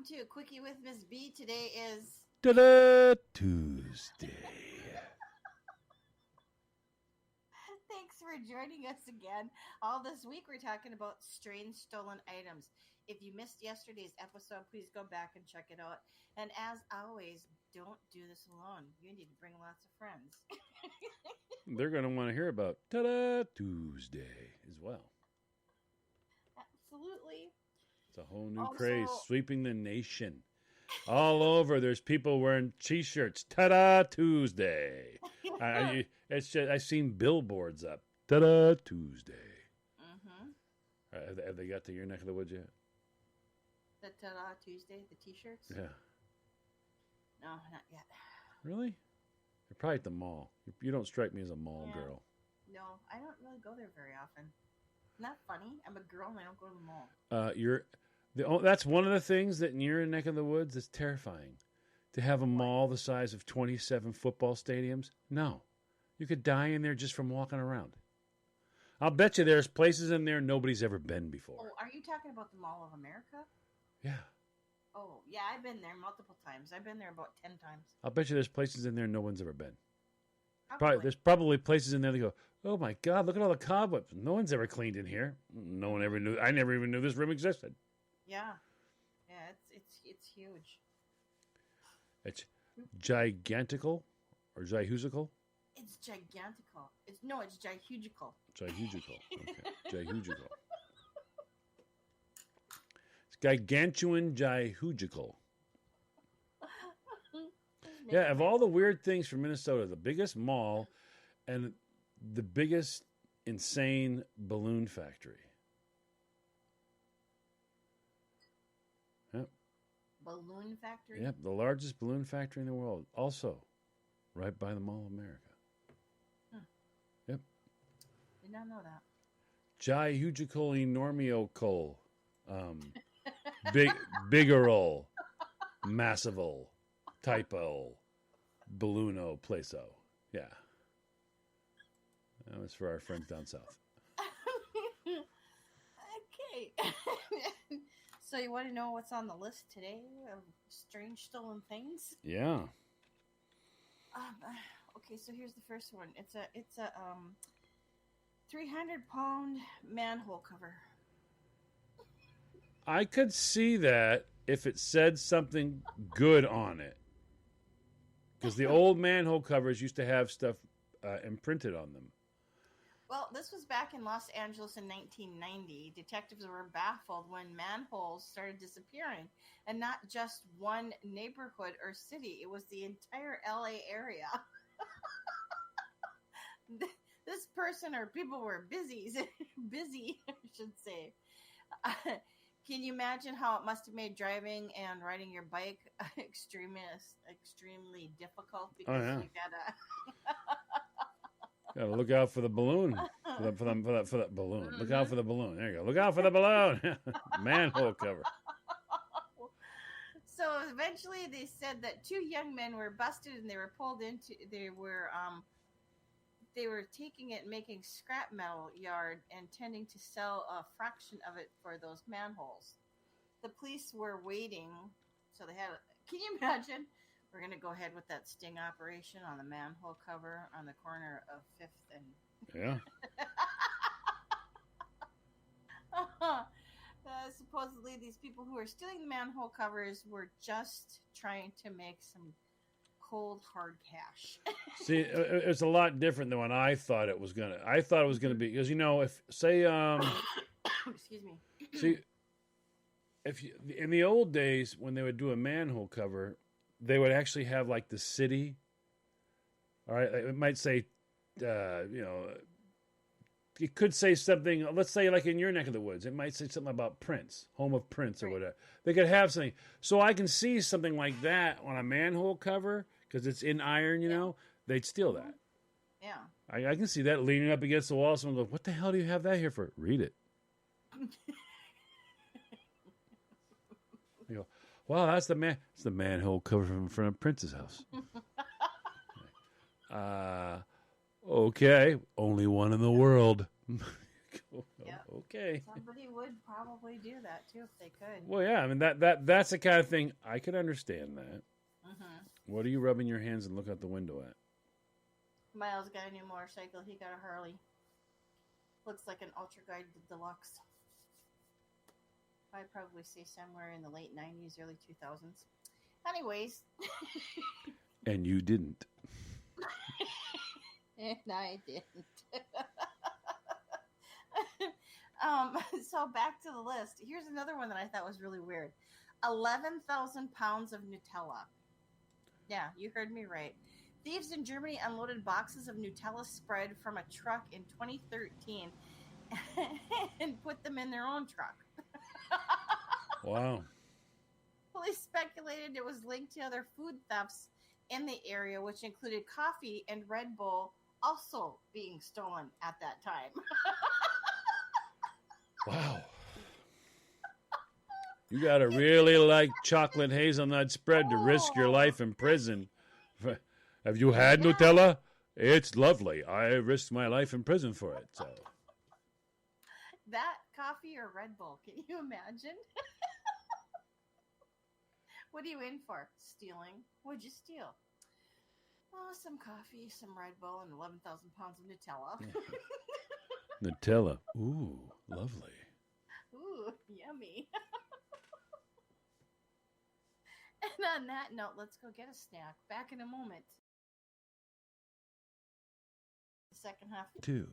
to Quickie with Miss B. Today is Ta-da! Tuesday. Thanks for joining us again. All this week we're talking about strange stolen items. If you missed yesterday's episode, please go back and check it out. And as always, don't do this alone. You need to bring lots of friends. They're going to want to hear about Ta-da! Tuesday as well. Absolutely. It's a whole new craze sweeping the nation. All over, there's people wearing T-shirts. Ta-da! Tuesday. I've seen billboards up. Ta-da! Tuesday. Mm-hmm. Have they got to your neck of the woods yet? The Ta-da! Tuesday, the T-shirts? Yeah. No, not yet. Really? They're probably at the mall. You don't strike me as a mall girl. No, I don't really go there very often. Not funny. I'm a girl and I don't go to the mall. That's one of the things that in your neck of the woods is terrifying. To have a mall the size of 27 football stadiums? No. You could die in there just from walking around. I'll bet you there's places in there nobody's ever been before. Oh, are you talking about the Mall of America? Yeah. Oh, yeah, I've been there multiple times. I've been there about 10 times. I'll bet you there's places in there no one's ever been. Probably. There's probably places in there that go, oh my God, look at all the cobwebs. No one's ever cleaned in here. No one ever knew. I never even knew this room existed. Yeah. Yeah, it's huge. It's gigantical or gihusical? It's gigantical. It's gihugical. Gihugical. Okay. Gihugical. It's gigantuan gihugical. Yeah, of all the weird things from Minnesota, the biggest mall and the biggest insane balloon factory. Yep. Balloon factory? Yep, the largest balloon factory in the world. Also, right by the Mall of America. Yep. Did not know that. Gihugical enormical. Biggerol. Massivol. Typo. Balloono. Plaso. Yeah. That was for our friends down south. Okay. So you want to know what's on the list today of strange stolen things? Yeah. Okay, so here's the first one. It's a 300-pound manhole cover. I could see that if it said something good on it. Because the old manhole covers used to have stuff imprinted on them. Well, this was back in Los Angeles in 1990. Detectives were baffled when manholes started disappearing. And not just one neighborhood or city. It was the entire LA area. This person or people were busy, I should say. Can you imagine how it must have made driving and riding your bike extremely difficult? Because you gotta look out for the balloon. For that balloon. Look out for the balloon. There you go. Look out for the balloon. Manhole cover. So eventually they said that two young men were busted and they were pulled into. They were taking it and making scrap metal yard, intending to sell a fraction of it for those manholes. The police were waiting, so they had. Can you imagine? We're going to go ahead with that sting operation on the manhole cover on the corner of 5th and... Yeah. Supposedly, these people who are stealing the manhole covers were just trying to make some cold, hard cash. See, it's a lot different than what I thought it was going to... I thought it was going to be... Because, if... Say, Excuse me. See, in the old days, when they would do a manhole cover... They would actually have like the city. All right, it might say, it could say something. Let's say like in your neck of the woods, it might say something about Prince, home of Prince, or whatever. They could have something. So I can see something like that on a manhole cover because it's in iron. They'd steal that. Yeah, I can see that leaning up against the wall. Someone goes, "What the hell do you have that here for?" Read it. You go, wow, that's it's the manhole cover from in front of Prince's house. Okay, only one in the world. Yep. Okay. Somebody would probably do that too if they could. Well, yeah. I mean that's the kind of thing I could understand that. Mm-hmm. What are you rubbing your hands and look out the window at? Miles got a new motorcycle. He got a Harley. Looks like an Ultra Guide Deluxe. I'd probably say somewhere in the late 90s, early 2000s. Anyways. And you didn't. And I didn't. So back to the list. Here's another one that I thought was really weird. 11,000 pounds of Nutella. Yeah, you heard me right. Thieves in Germany unloaded boxes of Nutella spread from a truck in 2013 and put them in their own truck. Wow. Police speculated it was linked to other food thefts in the area, which included coffee and Red Bull also being stolen at that time. Wow. You got to really like chocolate hazelnut spread to risk your life in prison. Have you had Nutella? It's lovely. I risked my life in prison for it. So that coffee or Red Bull, can you imagine? What are you in for? Stealing? What'd you steal? Oh, some coffee, some Red Bull, and 11,000 pounds of Nutella. Nutella. Ooh, lovely. Ooh, yummy. And on that note, let's go get a snack. Back in a moment. The second half. 2.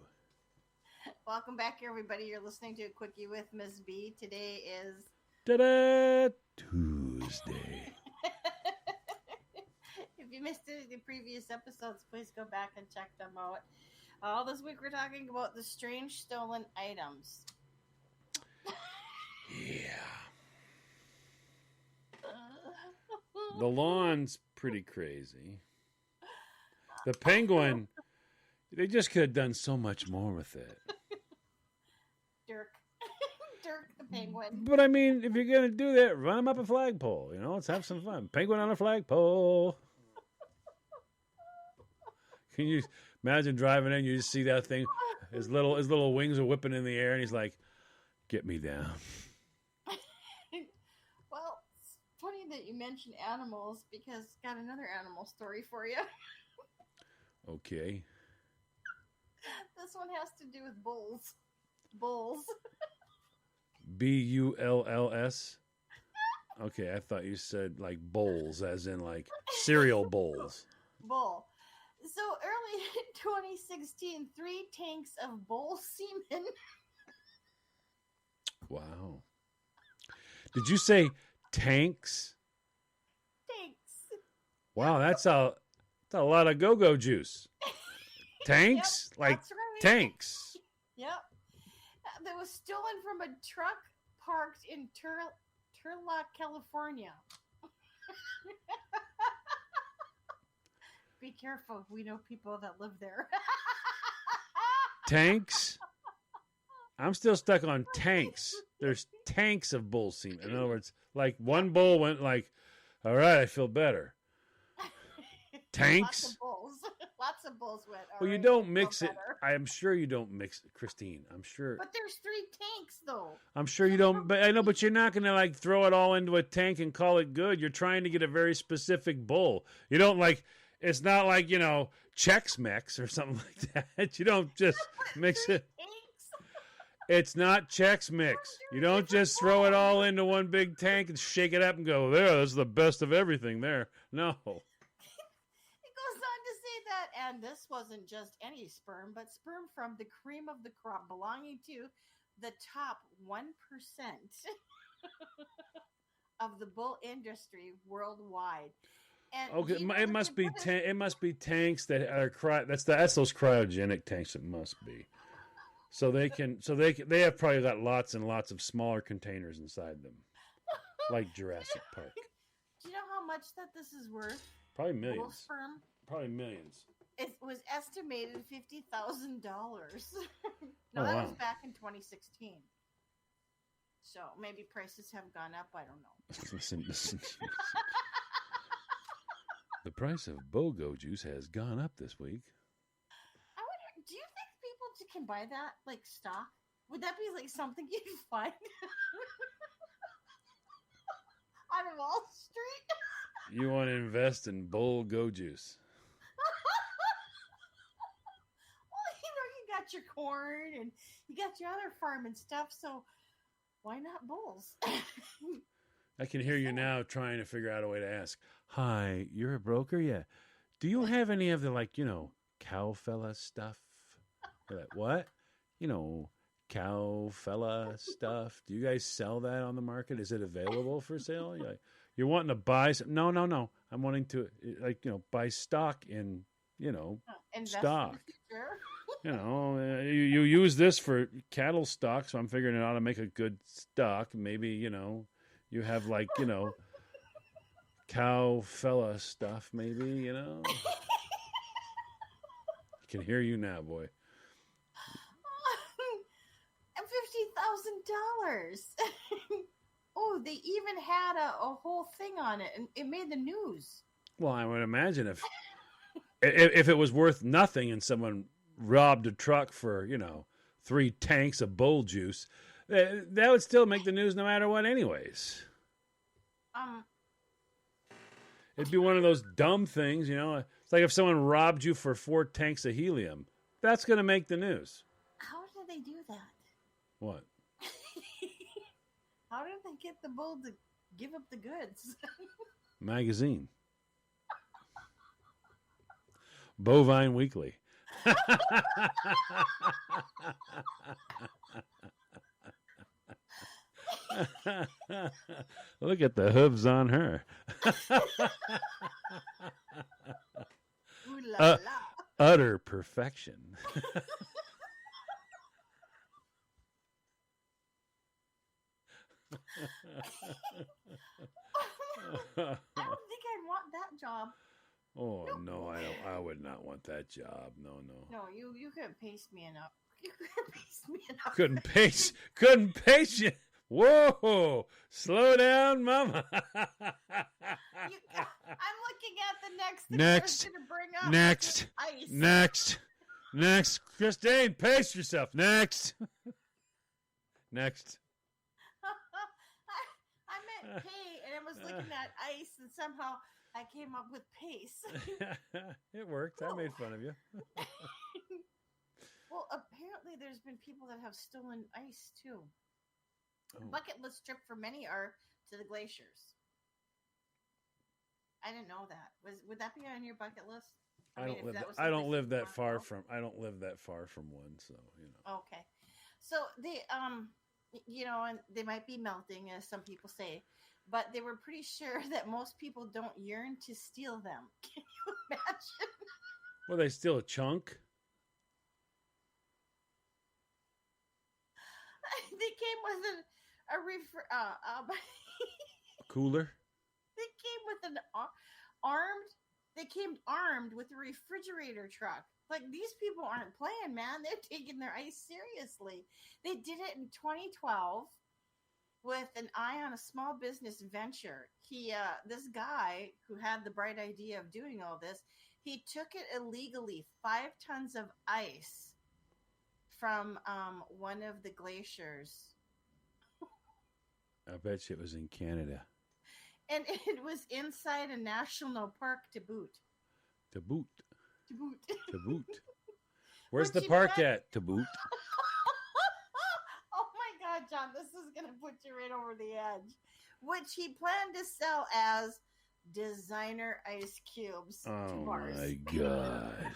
Welcome back, everybody. You're listening to a Quickie with Ms. B. Today is... Ta-da! Tuesday. If you missed any of the previous episodes, please go back and check them out. All this week we're talking about the strange stolen items. Yeah. The lawn's pretty crazy. The penguin, they just could have done so much more with it. Dirk the penguin. But I mean, if you're going to do that, run him up a flagpole. You know, let's have some fun. Penguin on a flagpole. Can you imagine driving in? You just see that thing. His little wings are whipping in the air, and he's like, "Get me down." Well, it's funny that you mentioned animals because got another animal story for you. Okay. This one has to do with bulls. Bulls. Bulls. Okay, I thought you said like bowls, as in like cereal bowls. Bull. So early in 2016, 3 tanks of bull semen. Wow. Did you say tanks? Tanks. Wow, that's a lot of go-go juice. Tanks? Yep, like that's right. tanks. Yep. That was stolen from a truck parked in Turlock, California. Be careful. We know people that live there. Tanks? I'm still stuck on tanks. There's tanks of bull semen. In other words, like one bull went like, all right, I feel better. Tanks? Lots of bulls. Lots of bulls went. Well, you right, don't mix it. better. I am sure you don't mix it, Christine. I'm sure. But there's 3 tanks, though. I'm sure you don't. But I know, but you're not going to like throw it all into a tank and call it good. You're trying to get a very specific bull. You don't like. It's not like, you know, Chex Mix or something like that. You don't just mix it. It's not Chex Mix. You don't just throw it all into one big tank and shake it up and go, there, this is the best of everything there. No. It goes on to say that, and this wasn't just any sperm, but sperm from the cream of the crop belonging to the top 1% of the bull industry worldwide. And Okay, do you know it what must they be put in- it must be tanks that are that's those cryogenic tanks. It must be, so they have probably got lots and lots of smaller containers inside them, like Jurassic Park. Do you know how much that this is worth? Probably Bull millions. sperm. Probably millions. It was estimated $50,000. No, Oh, that wow. was back in 2016. So maybe prices have gone up. I don't know. Listen. The price of BOGO juice has gone up this week. I wonder, do you think people can buy that like stock? Would that be like something you'd find on Wall Street? You want to invest in Bull Go Juice. Well, you got your corn and you got your other farm and stuff, so why not bulls? I can hear you now trying to figure out a way to ask. Hi, you're a broker? Yeah. Do you have any of the, like, cow fella stuff? You're like, what? Cow fella stuff. Do you guys sell that on the market? Is it available for sale? You're wanting to buy some? No. I'm wanting to, buy stock in, Invest stock. in the future. You use this for cattle stock, so I'm figuring out how to make a good stock. Maybe, you have like, cow fella stuff, maybe, I can hear you now, boy. $50,000. Oh, they even had a whole thing on it, and it made the news. Well, I would imagine if it was worth nothing and someone robbed a truck for, 3 tanks of bull juice, that would still make the news no matter what anyways. It'd be one of those dumb things, It's like if someone robbed you for 4 tanks of helium. That's going to make the news. How did they do that? What? How did they get the bull to give up the goods? Magazine. Bovine Weekly. Look at the hooves on her. Ooh la la. Utter perfection. I don't think I'd want that job. Oh no, I don't. I would not want that job. No. No, you couldn't pace me enough. You couldn't pace me enough. Couldn't pace you. Whoa, slow down, mama. I'm looking at the next thing I was gonna bring up. Next. Christine, pace yourself. Next. I meant pay, and I was looking at ice, and somehow I came up with pace. It worked. I made fun of you. Well, apparently there's been people that have stolen ice too. Oh. Bucket list trip for many are to the glaciers. I didn't know that. Would that be on your bucket list? I don't live that far from one, so Okay, so they and they might be melting, as some people say, but they were pretty sure that most people don't yearn to steal them. Can you imagine? Well, they steal a chunk. They came with Cooler. They came with an armed. They came armed with a refrigerator truck. Like, these people aren't playing, man. They're taking their ice seriously. They did it in 2012 with an eye on a small business venture. This guy who had the bright idea of doing all this, he took it illegally, 5 tons of ice from one of the glaciers. I bet you it was in Canada. And it was inside a national park to boot. To boot. Where's But the park at? To boot. Oh my God, John, this is going to put you right over the edge. Which he planned to sell as designer ice cubes to Oh bars. my God.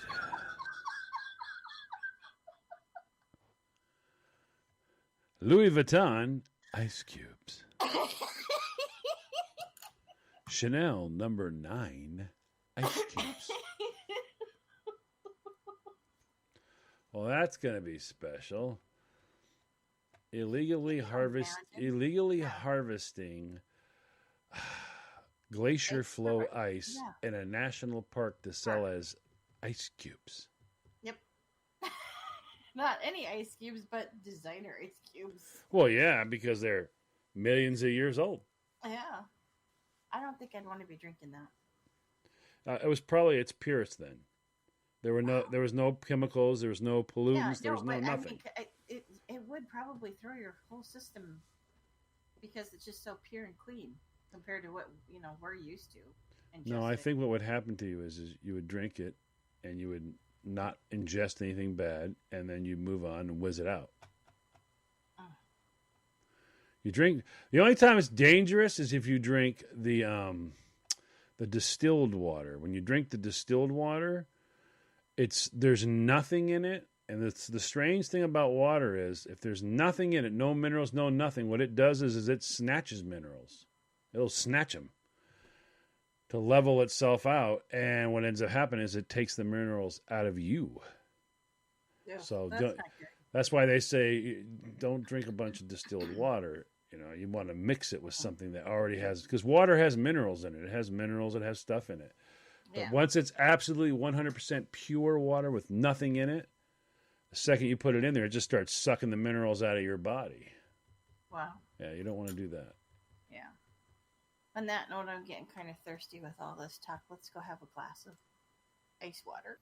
Louis Vuitton ice cubes. Chanel number 9 ice cubes. Well, that's going to be special. Illegally harvesting glacier flow ice in a national park to sell as ice cubes. Yep. Not any ice cubes, but designer ice cubes. Well, yeah, because they're millions of years old. Yeah. I don't think I'd want to be drinking that. It was probably its purest then. There was no chemicals. There was no pollutants. There was no nothing. I mean, it would would probably throw your whole system because it's just so pure and clean compared to what we're used to. No, I Ingesting. think what would happen to you is you would drink it and you would not ingest anything bad, and then you move on and whiz it out. Oh. You drink. The only time it's dangerous is if you drink the distilled water. When you drink the distilled water, there's nothing in it, and the strange thing about water is if there's nothing in it, no minerals, no nothing. What it does is it snatches minerals. It'll snatch them to level itself out, and what ends up happening is it takes the minerals out of you. Yeah, So that's not good. that's why they say don't drink a bunch of distilled water. You want to mix it with something that already has, because water has minerals in it. It has minerals, it has stuff in it. But Yeah. once it's absolutely 100% pure water with nothing in it, the second you put it in there, it just starts sucking the minerals out of your body. Wow. Yeah, you don't want to do that. Yeah. On that note, I'm getting kind of thirsty with all this talk. Let's go have a glass of ice water.